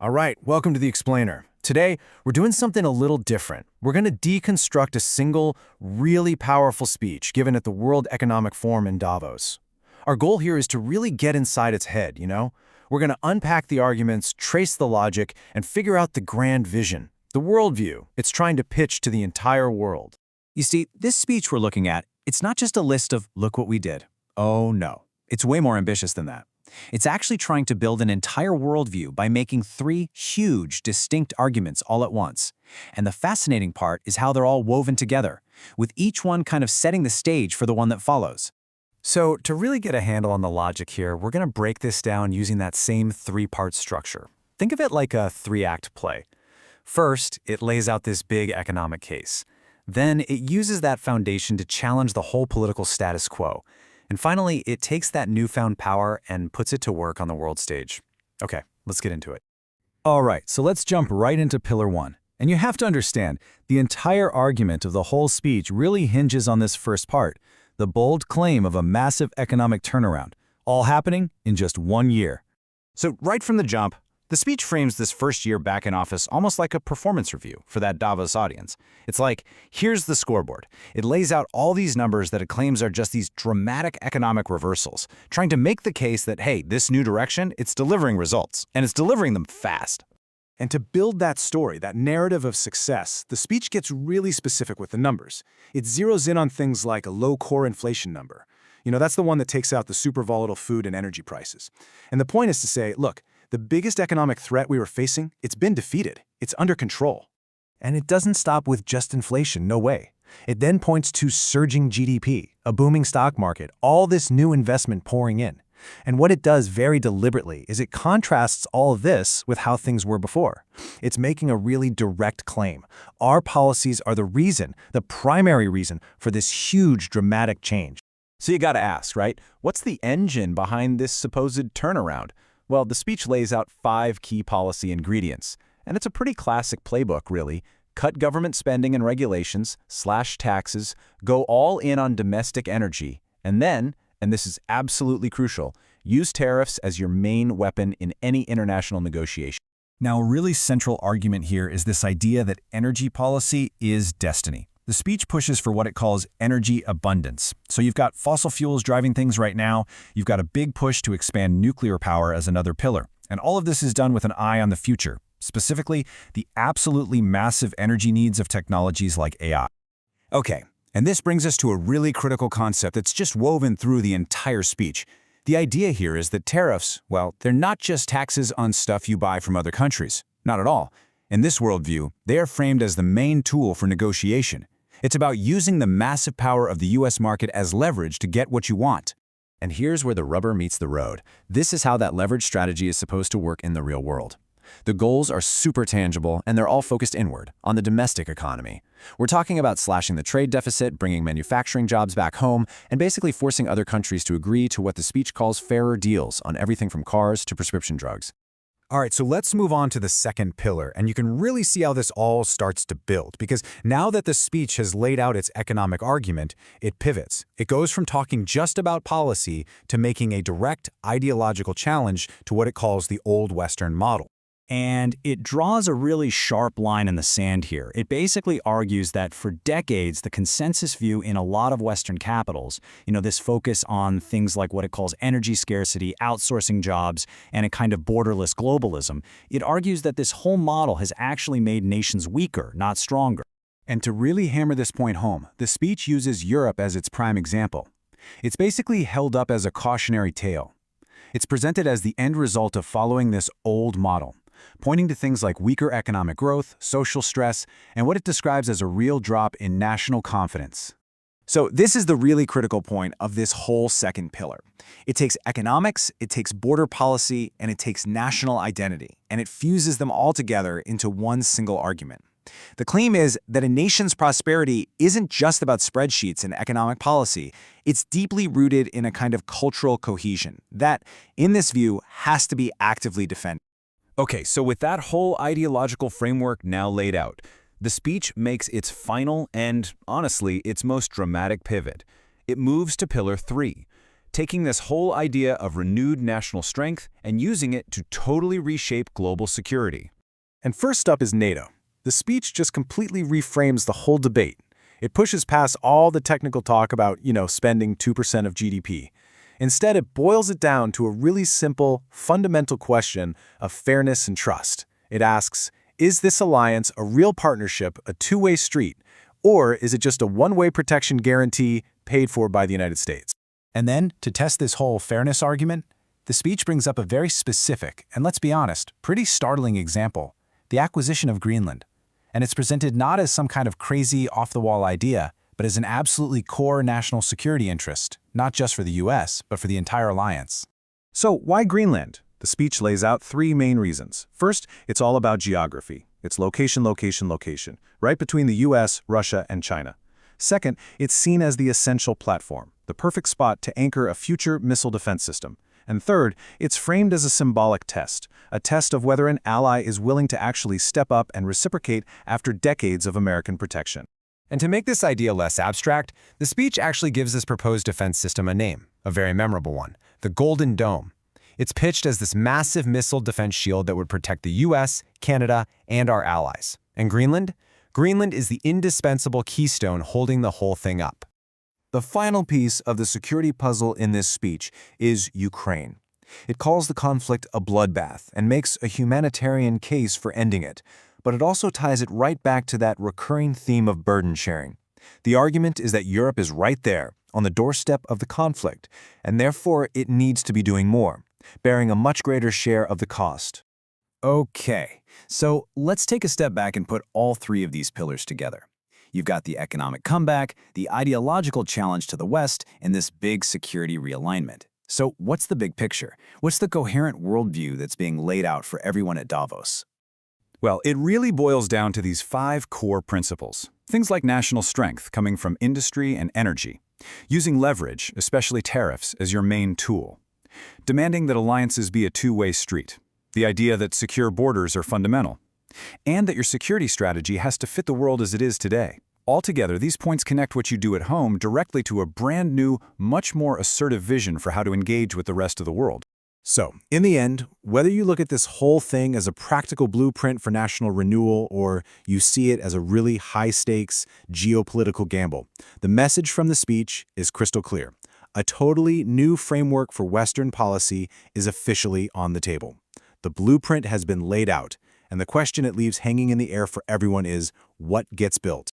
All right, welcome to The Explainer. Today, we're doing something a little different. We're going to deconstruct a single, really powerful speech given at the World Economic Forum in Davos. Our goal here is to really get inside its head, you know? We're going to unpack the arguments, trace the logic, and figure out the grand vision, the worldview it's trying to pitch to the entire world. You see, this speech we're looking at, it's not just a list of, look what we did. Oh no, it's way more ambitious than that. It's actually trying to build an entire worldview by making three huge, distinct arguments all at once. And the fascinating part is how they're all woven together, with each one kind of setting the stage for the one that follows. So to really get a handle on the logic here, we're going to break this down using that same three-part structure. Think of it like a three-act play. First, it lays out this big economic case. Then it uses that foundation to challenge the whole political status quo. And finally, it takes that newfound power and puts it to work on the world stage. Okay, let's get into it. All right, so let's jump right into Pillar 1. And you have to understand, the entire argument of the whole speech really hinges on this first part, the bold claim of a massive economic turnaround, all happening in just 1 year. So right from the jump, the speech frames this first year back in office almost like a performance review for that Davos audience. It's like, here's the scoreboard. It lays out all these numbers that it claims are just these dramatic economic reversals, trying to make the case that, hey, this new direction, it's delivering results, and it's delivering them fast. And to build that story, that narrative of success, the speech gets really specific with the numbers. It zeroes in on things like a low core inflation number. You know, that's the one that takes out the super volatile food and energy prices. And the point is to say, look, the biggest economic threat we were facing, it's been defeated. It's under control. And it doesn't stop with just inflation, no way. It then points to surging GDP, a booming stock market, all this new investment pouring in. And what it does very deliberately is it contrasts all of this with how things were before. It's making a really direct claim. Our policies are the reason, the primary reason for this huge dramatic change. So you gotta ask, right? What's the engine behind this supposed turnaround? Well, the speech lays out 5 key policy ingredients. And it's a pretty classic playbook, really. Cut government spending and regulations, slash taxes, go all in on domestic energy, and then, and this is absolutely crucial, use tariffs as your main weapon in any international negotiation. Now, a really central argument here is this idea that energy policy is destiny. The speech pushes for what it calls energy abundance. So you've got fossil fuels driving things right now, you've got a big push to expand nuclear power as another pillar. And all of this is done with an eye on the future, specifically the absolutely massive energy needs of technologies like AI. Okay, and this brings us to a really critical concept that's just woven through the entire speech. The idea here is that tariffs, well, they're not just taxes on stuff you buy from other countries. Not at all. In this worldview, they are framed as the main tool for negotiation. It's about using the massive power of the U.S. market as leverage to get what you want. And here's where the rubber meets the road. This is how that leverage strategy is supposed to work in the real world. The goals are super tangible, and they're all focused inward, on the domestic economy. We're talking about slashing the trade deficit, bringing manufacturing jobs back home, and basically forcing other countries to agree to what the speech calls fairer deals on everything from cars to prescription drugs. All right, so let's move on to the second pillar, and you can really see how this all starts to build, because now that the speech has laid out its economic argument, it pivots. It goes from talking just about policy to making a direct ideological challenge to what it calls the old Western model. And it draws a really sharp line in the sand here. It basically argues that for decades, the consensus view in a lot of Western capitals, this focus on things like what it calls energy scarcity, outsourcing jobs, and a kind of borderless globalism, it argues that this whole model has actually made nations weaker, not stronger. And to really hammer this point home, the speech uses Europe as its prime example. It's basically held up as a cautionary tale. It's presented as the end result of following this old model, pointing to things like weaker economic growth, social stress, and what it describes as a real drop in national confidence. So this is the really critical point of this whole second pillar. It takes economics, it takes border policy, and it takes national identity, and it fuses them all together into one single argument. The claim is that a nation's prosperity isn't just about spreadsheets and economic policy. It's deeply rooted in a kind of cultural cohesion that, in this view, has to be actively defended. Okay, so with that whole ideological framework now laid out, the speech makes its final and, honestly, its most dramatic pivot. It moves to Pillar 3, taking this whole idea of renewed national strength and using it to totally reshape global security. And first up is NATO. The speech just completely reframes the whole debate. It pushes past all the technical talk about, spending 2% of GDP. Instead, it boils it down to a really simple, fundamental question of fairness and trust. It asks, is this alliance a real partnership, a two-way street, or is it just a one-way protection guarantee paid for by the United States? And then, to test this whole fairness argument, the speech brings up a very specific, and let's be honest, pretty startling example, the acquisition of Greenland. And it's presented not as some kind of crazy, off-the-wall idea, but as an absolutely core national security interest, not just for the US, but for the entire alliance. So, why Greenland? The speech lays out three main reasons. First, it's all about geography. It's location, location, location, right between the US, Russia, and China. Second, it's seen as the essential platform, the perfect spot to anchor a future missile defense system. And third, it's framed as a symbolic test, a test of whether an ally is willing to actually step up and reciprocate after decades of American protection. And to make this idea less abstract, the speech actually gives this proposed defense system a name, a very memorable one, the Golden Dome. It's pitched as this massive missile defense shield that would protect the US, Canada, and our allies. And Greenland? Greenland is the indispensable keystone holding the whole thing up. The final piece of the security puzzle in this speech is Ukraine. It calls the conflict a bloodbath and makes a humanitarian case for ending it, but it also ties it right back to that recurring theme of burden sharing. The argument is that Europe is right there, on the doorstep of the conflict, and therefore it needs to be doing more, bearing a much greater share of the cost. Okay, so let's take a step back and put all three of these pillars together. You've got the economic comeback, the ideological challenge to the West, and this big security realignment. So what's the big picture? What's the coherent worldview that's being laid out for everyone at Davos? Well, it really boils down to these 5 core principles. Things like national strength coming from industry and energy. Using leverage, especially tariffs, as your main tool. Demanding that alliances be a two-way street. The idea that secure borders are fundamental. And that your security strategy has to fit the world as it is today. Altogether, these points connect what you do at home directly to a brand new, much more assertive vision for how to engage with the rest of the world. So, in the end, whether you look at this whole thing as a practical blueprint for national renewal or you see it as a really high-stakes geopolitical gamble, the message from the speech is crystal clear. A totally new framework for Western policy is officially on the table. The blueprint has been laid out, and the question it leaves hanging in the air for everyone is, what gets built?